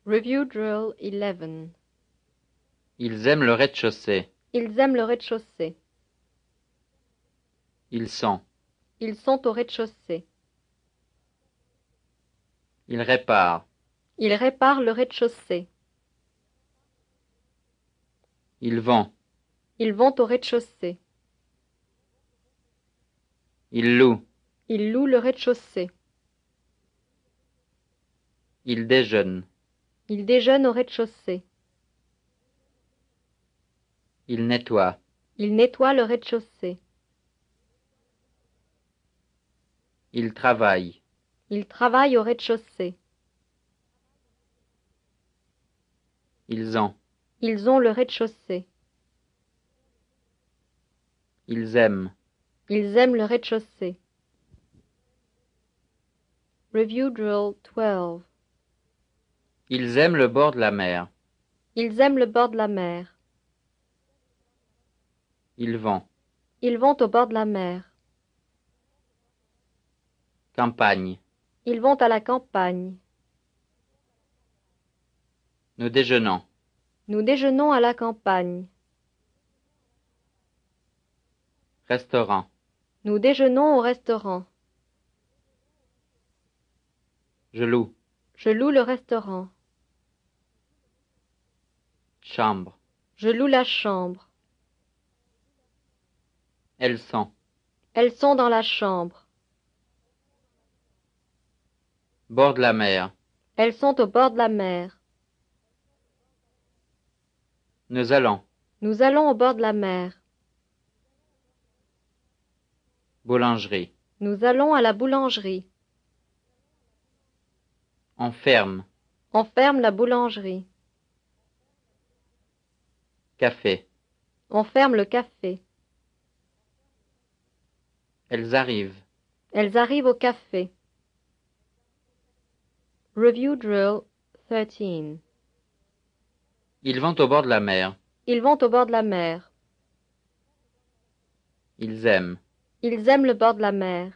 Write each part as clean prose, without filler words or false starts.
Review drill 11. Ils aiment le rez-de-chaussée. Ils aiment le rez-de-chaussée. Ils sont. Ils sont au rez-de-chaussée. Ils réparent. Ils réparent le rez-de-chaussée. Ils vont. Ils vont au rez-de-chaussée. Ils louent. Ils louent le rez-de-chaussée. Ils déjeunent. Ils déjeunent au rez-de-chaussée. Ils nettoient. Ils nettoient le rez-de-chaussée. Ils travaillent. Ils travaillent au rez-de-chaussée. Ils ont. Ils ont le rez-de-chaussée. Ils aiment. Ils aiment le rez-de-chaussée. Review drill 12. Ils aiment le bord de la mer. Ils aiment le bord de la mer. Ils vont. Ils vont au bord de la mer. Campagne. Ils vont à la campagne. Nous déjeunons. Nous déjeunons à la campagne. Restaurant. Nous déjeunons au restaurant. Je loue. Je loue le restaurant. Chambre. Je loue la chambre. Elles sont. Elles sont dans la chambre. Bord de la mer. Elles sont au bord de la mer. Nous allons. Nous allons au bord de la mer. Boulangerie. Nous allons à la boulangerie. On ferme. On ferme la boulangerie. Café. On ferme le café. Elles arrivent. Elles arrivent au café. Review drill 13. Ils vont au bord de la mer. Ils vont au bord de la mer. Ils aiment. Ils aiment le bord de la mer.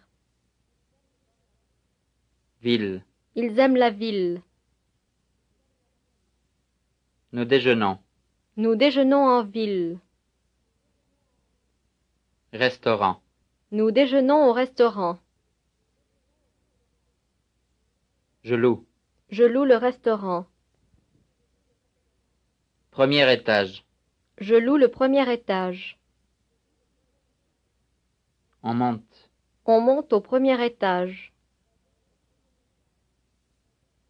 Ville. Ils aiment la ville. Nous déjeunons. Nous déjeunons en ville. Restaurant. Nous déjeunons au restaurant. Je loue. Je loue le restaurant. Premier étage. Je loue le premier étage. On monte. On monte au premier étage.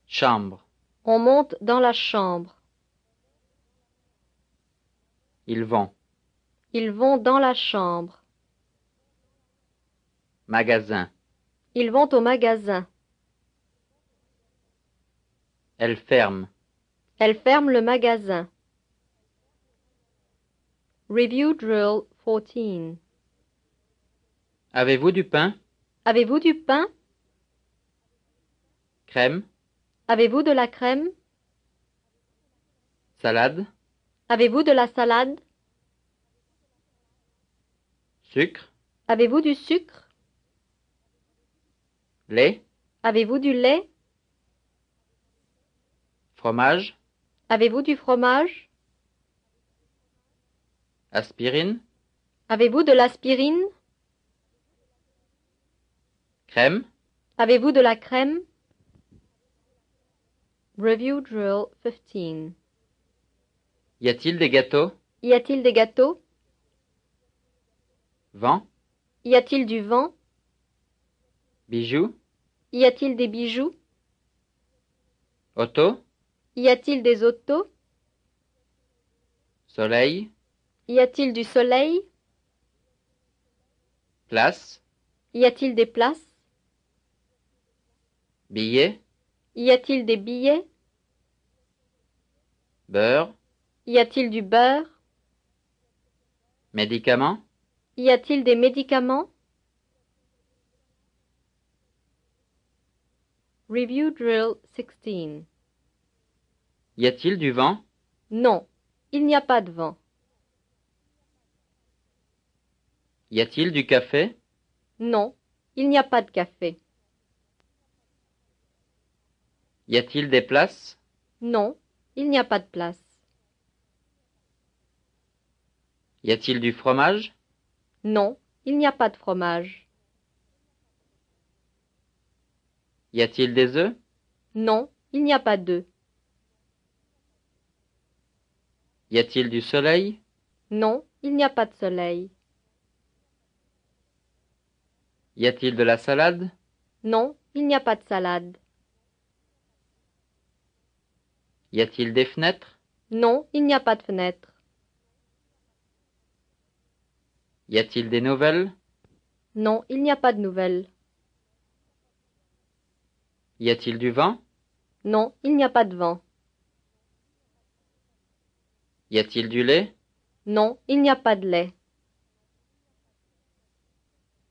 Chambre. On monte dans la chambre. Ils vont. Ils vont dans la chambre. Magasin. Ils vont au magasin. Elles ferment. Elles ferment le magasin. Review drill 14. Avez-vous du pain? Avez-vous du pain? Crème? Avez-vous de la crème? Salade? Avez-vous de la salade? Sucre? Avez-vous du sucre? Lait? Avez-vous du lait? Fromage? Avez-vous du fromage? Aspirine? Avez-vous de l'aspirine? Crème? Avez-vous de la crème? Review drill 15. Y a-t-il des gâteaux? Y a-t-il des gâteaux? Vent? Y a-t-il du vent? Bijoux? Y a-t-il des bijoux? Auto? Y a-t-il des autos? Soleil? Y a-t-il du soleil? Place? Y a-t-il des places? Billets? Y a-t-il des billets? Beurre? Y a-t-il du beurre? Médicaments? Y a-t-il des médicaments? Review drill 16. Y a-t-il du vent? Non, il n'y a pas de vent. Y a-t-il du café? Non, il n'y a pas de café. Y a-t-il des places? Non, il n'y a pas de place. Y a-t-il du fromage? Non, il n'y a pas de fromage. Y a-t-il des œufs? Non, il n'y a pas d'œufs. Y a-t-il du soleil? Non, il n'y a pas de soleil. Y a-t-il de la salade? Non, il n'y a pas de salade. Y a-t-il des fenêtres? Non, il n'y a pas de fenêtre. Y a-t-il des nouvelles? Non, il n'y a pas de nouvelles. Y a-t-il du vent? Non, il n'y a pas de vent. Y a-t-il du lait? Non, il n'y a pas de lait.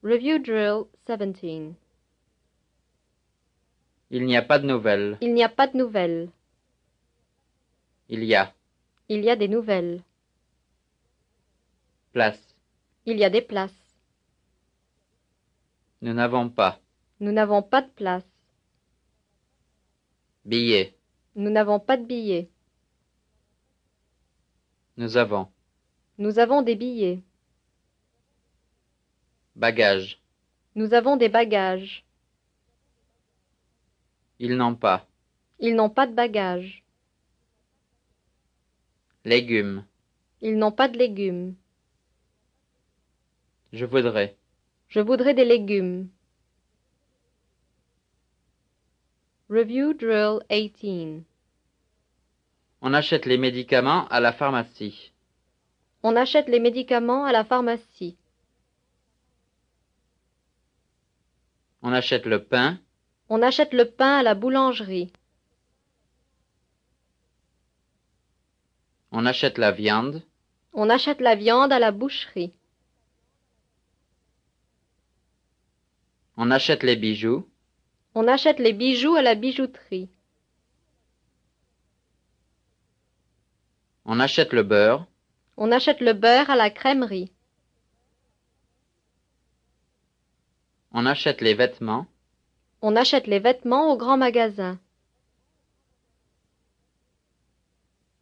Review drill 17. Il n'y a pas de nouvelles. Il n'y a pas de nouvelles. Il y a. Il y a des nouvelles. Place. Il y a des places. Nous n'avons pas. Nous n'avons pas de place. Billet. Nous n'avons pas de billets. Nous avons. Nous avons des billets. Bagages. Nous avons des bagages. Ils n'ont pas. Ils n'ont pas de bagages. Légumes. Ils n'ont pas de légumes. Je voudrais. Je voudrais des légumes. Review drill 18. On achète les médicaments à la pharmacie. On achète les médicaments à la pharmacie. On achète le pain. On achète le pain à la boulangerie. On achète la viande. On achète la viande à la boucherie. On achète les bijoux. On achète les bijoux à la bijouterie. On achète le beurre. On achète le beurre à la crèmerie. On achète les vêtements. On achète les vêtements au grand magasin.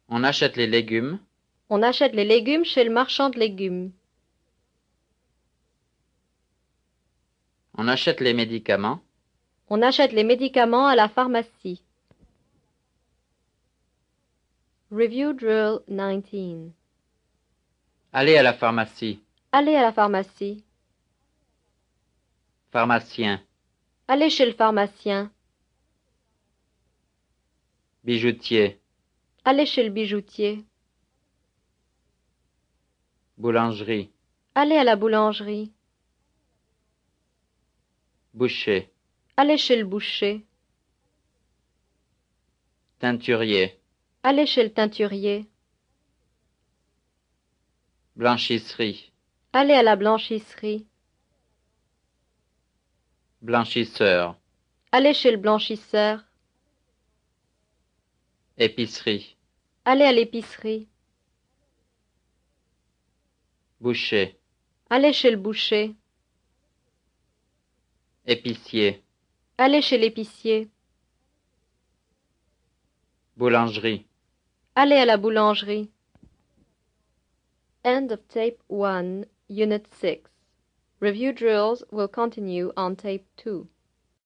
On achète les légumes. On achète les légumes chez le marchand de légumes. On achète les médicaments. On achète les médicaments à la pharmacie. Review drill 19. Allez à la pharmacie. Allez à la pharmacie. Pharmacien. Allez chez le pharmacien. Bijoutier. Allez chez le bijoutier. Boulangerie. Allez à la boulangerie. Boucher. Allez chez le boucher. Teinturier. Allez chez le teinturier. Blanchisserie. Allez à la blanchisserie. Blanchisseur. Allez chez le blanchisseur. Épicerie. Allez à l'épicerie. Boucher. Allez chez le boucher. Épicier. Allez chez l'épicier. Boulangerie. Allez à la boulangerie. End of tape 1, unit 6. Review drills will continue on tape 2.